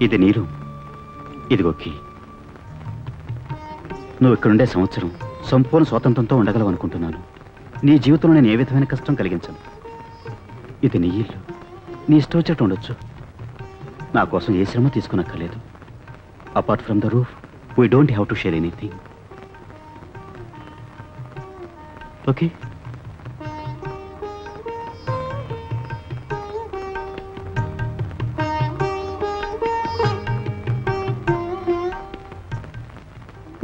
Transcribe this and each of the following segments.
ఇది నీరు, ఇదిగో కీ. నువ్వు ఇక్కడుండే సంవత్సరం సంపూర్ణ స్వాతంత్రంతో ఉండగలవు అనుకుంటున్నాను. నీ జీవితంలో నేను ఏ విధమైన కష్టం కలిగించను. ఇది నీ ఇల్లు, నీ ఇష్టం వచ్చేట్టు ఉండొచ్చు. నా కోసం ఏ శ్రమ తీసుకునక్కర్లేదు. Apart from the roof we don't have to share anything. Okay?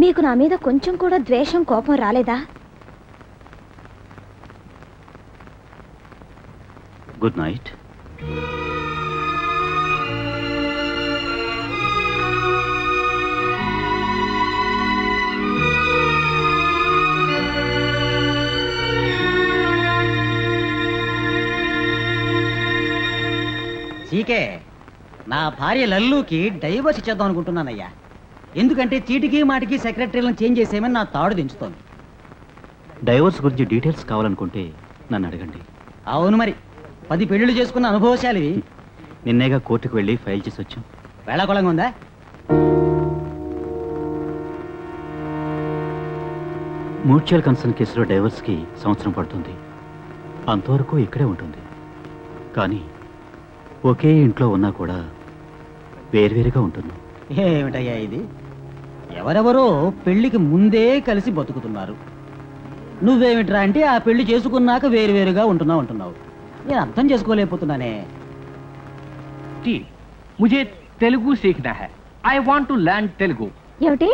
మీకు నా మీద కొంచెం కూడా ద్వేషం, కోపం రాలేదా? Good night. సీకే, నా భార్య లల్లుకి డైవర్స్ ఇచ్చేద్దాం అనుకుంటున్నానయ్యా. ఎందుకంటే చీటికి మాటికి సెక్రటరీలను చేంజ్ చేసేయమని నా తాడు దించుతోంది. డైవోర్స్ గురించి డీటెయిల్స్ కావాలనుకుంటే నన్ను అడగండి. అవును, మరి 10 పెళ్లిళ్ళు చేసుకున్న అనుభవశాలివి. నిన్నేగా కోర్టుకు వెళ్ళి ఫైల్ చేసి వచ్చాం. వేళాకొళంగా ఉందా? మ్యూచువల్ కన్సర్న్ కేసులో డైవర్స్కి సంవత్సరం పడుతుంది. అంతవరకు ఇక్కడే ఉంటుంది. కానీ ఒకే ఇంట్లో ఉన్నా కూడా వేరువేరుగా ఉంటున్నాం. ఏమిటయ్యా ఇది? ఎవరెవరో పెళ్లికి ముందే కలిసి బతుకుతున్నారు. నువ్వేమిట్రా అంటే ఆ పెళ్లి చేసుకున్నాక వేరువేరుగా ఉంటున్నావు. నేను అర్థం చేసుకోలేకపోతున్నానే. मुझे तेलुगु सीखना है. I want to learn Telugu. ఏమిటి?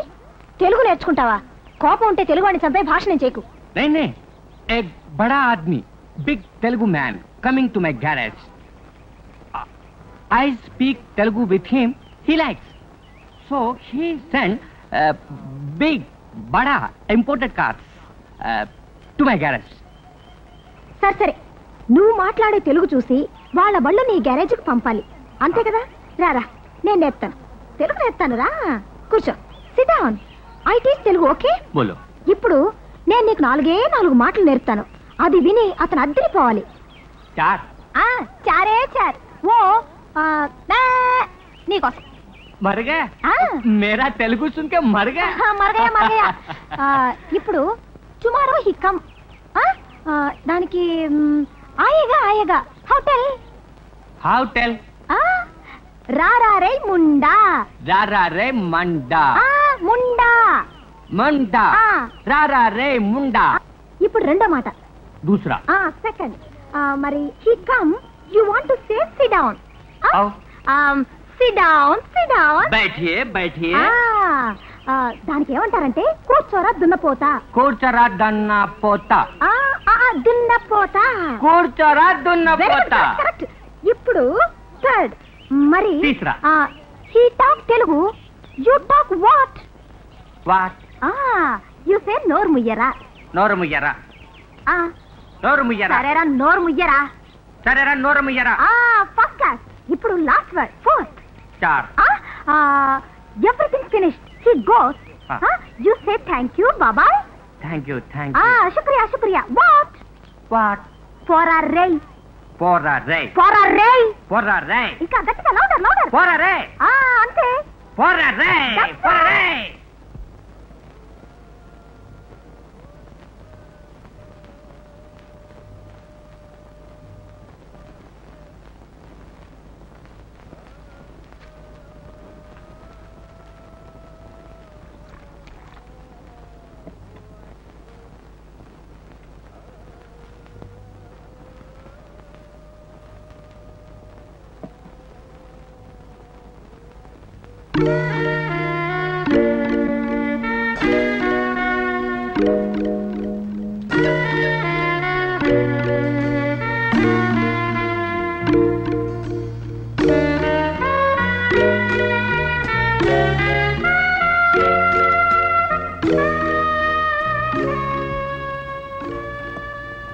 తెలుగు నేర్చుకుంటావా? కోపం ఉంటే తెలుగు అని చంపే భాష నేను చేయకు. नहीं, एक बड़ा आदमी, big Telugu man coming to my garage. I speak Telugu with him. He likes. So he sent big, bada imported cars to my garage. సరే, నువ్వు మాట్లాడే తెలుగు చూసి వాళ్ళ బళ్ళు నీ గ్యారేజ్కి పంపాలి, అంతే కదా? రారా, నేను నేర్పుతాను, తెలుగు నేర్పుతాను. రా, కూర్చో, SIT down. I teach Telugu, okay? बोलो. ఇప్పుడు నేను నీకు 4 మాటలు నేర్పుతాను. అది విని అతను అద్దరిపోవాలి. चार. చారే చార్. ఓ నీకోసం. मर गया? मेरा तेलुगु सुन के मर गया? మర్ గయా. ఇప్పుడు టుమారో హి కమ్. దానికి ఆయేగా. How tell? రారా రే ముండా. रारा रे मंडा. ముండా. रारा रे मुंडा. ఇప్పుడు రెండో మాట. दूसरा. సెకండ్. మరి he come, you want to say sit down. Sit down. बैठिए. దానికి ఏమంటారంటే కూర్చోరా దున్నపోతా. కూర్చోరా దున్నపోతా. దున్నపోతా. కూర్చోరా దున్నపోతా. ఇప్పుడు థర్డ్. మరి తీసరా. He talk Telugu, you talk what? You say నోరు ముయ్యరా. సరేరా, నోరు ముయ్యరా. First class. ఇప్పుడు last word, fourth. Everything finished. He goes. You say thank you, బాబాయ్. Thank you. శుక్రియా. వాట్? ఫర్ అ రేయ్. ఇంకా గట్టిగా, లౌడర్. అంతే.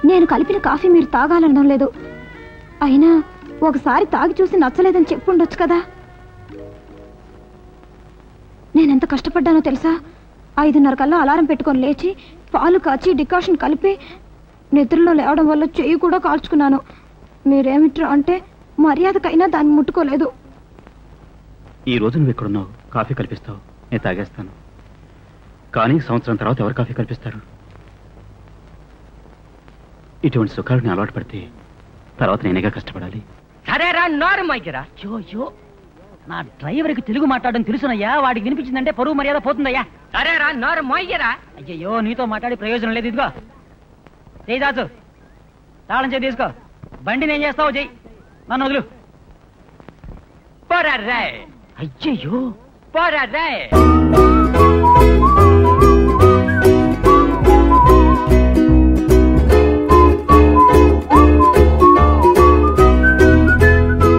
నేను కలిపిన కాఫీ మీరు తాగాలనడం లేదు. అయినా ఒకసారి తాగి చూసి నచ్చలేదని చెప్పుండొచ్చు కదా. నేనెంత కష్టపడ్డానో తెలుసా? 5:30 కల్లా అలారం పెట్టుకొని లేచి పాలు కాచి డికాషన్ కలిపి నిద్రలో లేవడం వల్ల చెయ్యి కూడా కాల్చుకున్నాను. మీరేమిట్రా అంటే మర్యాదకైనా దాన్ని ముట్టుకోలేదు. ఈ రోజు నువ్వు ఇక్కడున్నావు, కాఫీ కల్పిస్తావు, నేను తాగేస్తాను. కానీ సంవత్సరం తర్వాత ఎవరు కాఫీ కల్పిస్తారు? ఇటువంటి సుఖాలు నేను అలవాటు పడితే తర్వాత నేనేగా కష్టపడాలి. సరేరా నోరు మొయ్యరా. యో నా డ్రైవర్కి తెలుగు మాట్లాడడం తెలుసునయ్యా, వాడికి వినిపించిందంటే పరువు మర్యాద పోతుందయ్యా. సరేరా నోరు మొయ్యరా. అయ్యయ్యో నీతో మాట్లాడి ప్రయోజనం లేదు. ఇదిగో చెయ్యి దాచు, తాళం చేయి తీసుకో, బండి నేను చేస్తావు, చెయ్యి, నన్ను వదులు. పోరా రే. అయ్యయ్యో పోరా రే.